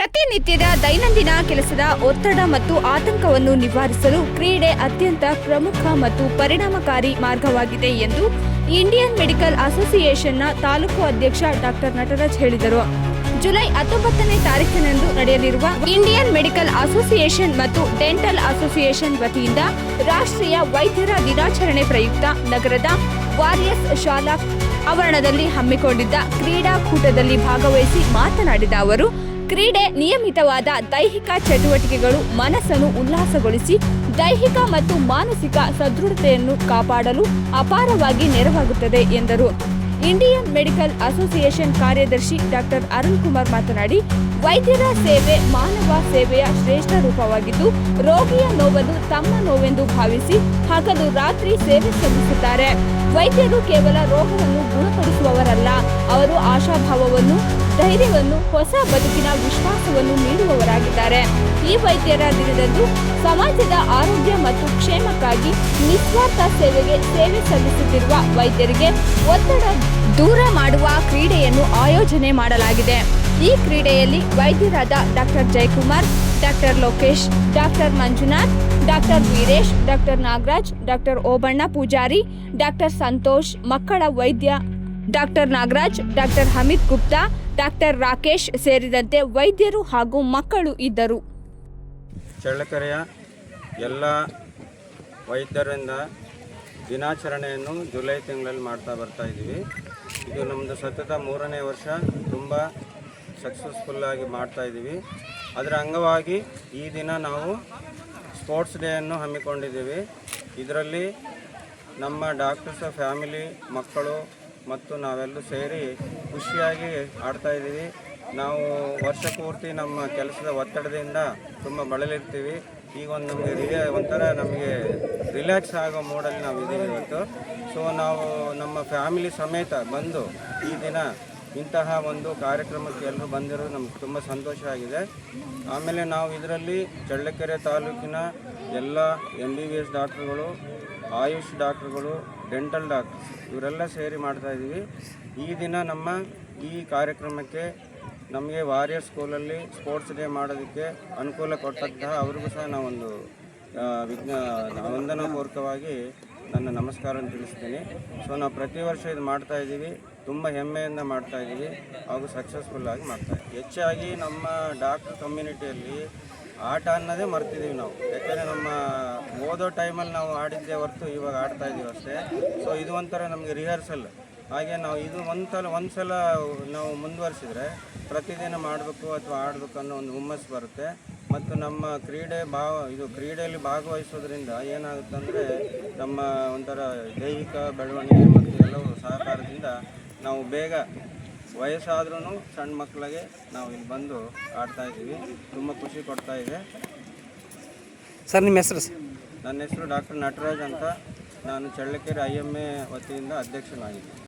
ಪ್ರತಿನಿತ್ಯದ ದೈನಂದಿನ ಕೆಲಸದ ಒತ್ತಡ ಮತ್ತು ಆತಂಕವನ್ನು ನಿವಾರಿಸಲು ಕ್ರೀಡೆ ಅತ್ಯಂತ ಪ್ರಮುಖ ಮತ್ತು ಪರಿಣಾಮಕಾರಿ ಮಾರ್ಗವಾಗಿದೆ ಎಂದು ಇಂಡಿಯನ್ ಮೆಡಿಕಲ್ ಅಸೋಸಿಯೇಷನ್ನ ತಾಲೂಕು ಅಧ್ಯಕ್ಷ ಡಾಕ್ಟರ್ ನಟರಾಜ್ ಹೇಳಿದರು. ಜುಲೈ 19ನೇ ತಾರೀಕಿನಂದು ನಡೆಯಲಿರುವ ಇಂಡಿಯನ್ ಮೆಡಿಕಲ್ ಅಸೋಸಿಯೇಷನ್ ಮತ್ತು ಡೆಂಟಲ್ ಅಸೋಸಿಯೇಷನ್ ವತಿಯಿಂದ ರಾಷ್ಟ್ರೀಯ ವೈದ್ಯರ ದಿನಾಚರಣೆ ಪ್ರಯುಕ್ತ ನಗರದ ವಾರಿಯರ್ಸ್ ಶಾಲಾ ಆವರಣದಲ್ಲಿ ಹಮ್ಮಿಕೊಂಡಿದ್ದ ಕ್ರೀಡಾಕೂಟದಲ್ಲಿ ಭಾಗವಹಿಸಿ ಮಾತನಾಡಿದ ಅವರು, ಕ್ರೀಡೆ ನಿಯಮಿತವಾದ ದೈಹಿಕ ಚಟುವಟಿಕೆಗಳು ಮನಸ್ಸನ್ನು ಉಲ್ಲಾಸಗೊಳಿಸಿ ದೈಹಿಕ ಮತ್ತು ಮಾನಸಿಕ ಸದೃಢತೆಯನ್ನು ಕಾಪಾಡಲು ಅಪಾರವಾಗಿ ನೆರವಾಗುತ್ತದೆ ಎಂದರು. ಇಂಡಿಯನ್ ಮೆಡಿಕಲ್ ಅಸೋಸಿಯೇಷನ್ ಕಾರ್ಯದರ್ಶಿ ಡಾಕ್ಟರ್ ಅರುಣ್ ಕುಮಾರ್ ಮಾತನಾಡಿ, ವೈದ್ಯರ ಸೇವೆ ಮಾನವ ಸೇವೆಯ ಶ್ರೇಷ್ಠ ರೂಪವಾಗಿದ್ದು, ರೋಗಿಯ ನೋವನ್ನು ತಮ್ಮ ನೋವೆಂದು ಭಾವಿಸಿ ಹಗಲು ರಾತ್ರಿ ಸೇವೆ ಸಲ್ಲಿಸುತ್ತಾರೆ. ವೈದ್ಯರು ಕೇವಲ ರೋಗವನ್ನು ಗುಣಪಡಿಸುವವರಲ್ಲ, ಅವರು ಆಶಾಭಾವವನ್ನು, ಧೈರ್ಯವನ್ನು, ಹೊಸ ಬದುಕಿನ ವಿಶ್ವಾಸವನ್ನು ನೀಡುವವರಾಗಿದ್ದಾರೆ. ಈ ವೈದ್ಯರ ದಿನದಂದು ಸಮಾಜದ ಆರೋಗ್ಯ ಮತ್ತು ಕ್ಷೇಮಕ್ಕಾಗಿ ನಿಸ್ವಾರ್ಥ ಸೇವೆ ಸಲ್ಲಿಸುತ್ತಿರುವ ವೈದ್ಯರಿಗೆ ಒತ್ತಡ ದೂರ ಮಾಡುವ ಕ್ರೀಡೆಯನ್ನು ಆಯೋಜನೆ ಮಾಡಲಾಗಿದೆ. ಈ ಕ್ರೀಡೆಯಲ್ಲಿ ವೈದ್ಯರಾದ doctor Jayakumar, doctor Lokesh, doctor Manjunath, doctor Veeresh, doctor Nagaraj, doctor Obanna Pujari, doctor Santosh, ಮಕ್ಕಳ ವೈದ್ಯ doctor Nagaraj, doctor Hameed Gupta, doctor Rakesh ಸೇರಿದಂತೆ ವೈದ್ಯರು ಹಾಗೂ ಮಕ್ಕಳು ಇದ್ದರು. ಚಳ್ಳಕೆರೆಯ ಎಲ್ಲ ವೈದ್ಯರಿಂದ ದಿನಾಚರಣೆಯನ್ನು ಜುಲೈ ತಿಂಗಳಲ್ಲಿ ಮಾಡ್ತಾ ಇದ್ದೀವಿ. ಇದು ನಮ್ಮದು ಸತತ 3ನೇ ವರ್ಷ, ತುಂಬ ಸಕ್ಸಸ್ಫುಲ್ಲಾಗಿ ಮಾಡ್ತಾಯಿದ್ದೀವಿ. ಅದರ ಅಂಗವಾಗಿ ಈ ದಿನ ನಾವು ಸ್ಪೋರ್ಟ್ಸ್ ಡೇಯನ್ನು ಹಮ್ಮಿಕೊಂಡಿದ್ದೀವಿ. ಇದರಲ್ಲಿ ನಮ್ಮ ಡಾಕ್ಟರ್ಸ್, ಫ್ಯಾಮಿಲಿ, ಮಕ್ಕಳು ಮತ್ತು ನಾವೆಲ್ಲರೂ ಸೇರಿ ಖುಷಿಯಾಗಿ ಆಡ್ತಾಯಿದ್ದೀವಿ. ನಾವು ವರ್ಷ ಪೂರ್ತಿ ನಮ್ಮ ಕೆಲಸದ ಒತ್ತಡದಿಂದ ತುಂಬ ಬಳಲಿರ್ತೀವಿ. ಈಗ ನಮಗೆ ರಿಲ್ಯಾಕ್ಸ್ ಆಗೋ ಮೂಡಲ್ಲಿ ನಾವು ಇದ್ದೀವಿ ಇವತ್ತು. ಸೊ ನಾವು ನಮ್ಮ ಫ್ಯಾಮಿಲಿ ಸಮೇತ ಬಂದು ಈ ದಿನ ಇಂತಹ ಒಂದು ಕಾರ್ಯಕ್ರಮಕ್ಕೆ ಎಲ್ಲರೂ ಬಂದಿರೋದು ನಮ್ಗೆ ತುಂಬ ಸಂತೋಷ ಆಗಿದೆ. ಆಮೇಲೆ ನಾವು ಇದರಲ್ಲಿ ಚಳ್ಳಕೆರೆ ತಾಲೂಕಿನ ಎಲ್ಲ MBBS ಡಾಕ್ಟ್ರುಗಳು, ಆಯುಷ್ ಡಾಕ್ಟ್ರುಗಳು, ಡೆಂಟಲ್ ಡಾಕ್ಟರ್ಸ್ ಇವರೆಲ್ಲ ಸೇರಿ ಮಾಡ್ತಾಯಿದ್ದೀವಿ. ಈ ದಿನ ನಮ್ಮ ಈ ಕಾರ್ಯಕ್ರಮಕ್ಕೆ ನಮಗೆ ವಾರಿಯರ್ ಸ್ಕೂಲಲ್ಲಿ ಸ್ಪೋರ್ಟ್ಸ್ ಡೇ ಮಾಡೋದಕ್ಕೆ ಅನುಕೂಲ ಕೊಟ್ಟಂತಹ ಅವ್ರಿಗೂ ಸಹ ನಾವೊಂದು ವಂದನಾಪೂರ್ವಕವಾಗಿ ನನ್ನ ನಮಸ್ಕಾರವನ್ನು ತಿಳಿಸ್ತೀನಿ. ಸೊ ನಾವು ಪ್ರತಿ ವರ್ಷ ಇದು ಮಾಡ್ತಾಯಿದ್ದೀವಿ, ತುಂಬ ಹೆಮ್ಮೆಯಿಂದ ಮಾಡ್ತಾಯಿದ್ದೀವಿ ಹಾಗೂ ಸಕ್ಸಸ್ಫುಲ್ಲಾಗಿ ಮಾಡ್ತಾಯಿದ್ದೀವಿ. ಹೆಚ್ಚಾಗಿ ನಮ್ಮ ಡಾಕ್ಟರ್ ಕಮ್ಯುನಿಟಿಯಲ್ಲಿ ಆಟ ಅನ್ನೋದೇ ಮರ್ತಿದ್ದೀವಿ ನಾವು. ಯಾಕೆಂದರೆ ನಮ್ಮ ಓದೋ ಟೈಮಲ್ಲಿ ನಾವು ಆಡಿದ್ದೇ ಹೊರತು ಇವಾಗ ಆಡ್ತಾಯಿದ್ದೀವಿ ಅಷ್ಟೇ. ಸೊ ಇದು ಒಂಥರ ನಮಗೆ ರಿಹರ್ಸಲ್. ಹಾಗೆ ನಾವು ಇದು ಒಂದು ಸಲ ನಾವು ಮುಂದುವರಿಸಿದರೆ ಪ್ರತಿದಿನ ಮಾಡಬೇಕು ಅಥವಾ ಆಡಬೇಕು ಅನ್ನೋ ಒಂದು ಹುಮ್ಮಸ್ಸು ಬರುತ್ತೆ. ಮತ್ತು ನಮ್ಮ ಕ್ರೀಡೆಯಲ್ಲಿ ಭಾಗವಹಿಸೋದ್ರಿಂದ ಏನಾಗುತ್ತೆ ಅಂದರೆ ನಮ್ಮ ಒಂಥರ ದೈಹಿಕ ಬೆಳವಣಿಗೆ ಮತ್ತು ಎಲ್ಲವೂ ಸಹಕಾರದಿಂದ ನಾವು ಬೇಗ ವಯಸ್ಸಾದ್ರೂ ಸಣ್ಣ ಮಕ್ಕಳಿಗೆ ನಾವು ಇಲ್ಲಿ ಬಂದು ಆಡ್ತಾಯಿದ್ದೀವಿ. ತುಂಬ ಖುಷಿ ಕೊಡ್ತಾಯಿದೆ. ಸರ್, ನಿಮ್ಮ ಹೆಸರು? ನನ್ನ ಹೆಸರು ಡಾಕ್ಟರ್ ನಟರಾಜ್ ಅಂತ. ನಾನು ಚಳ್ಳಕೆರೆ IMA ವತಿಯಿಂದ ಅಧ್ಯಕ್ಷನಾಗಿದ್ದೀನಿ.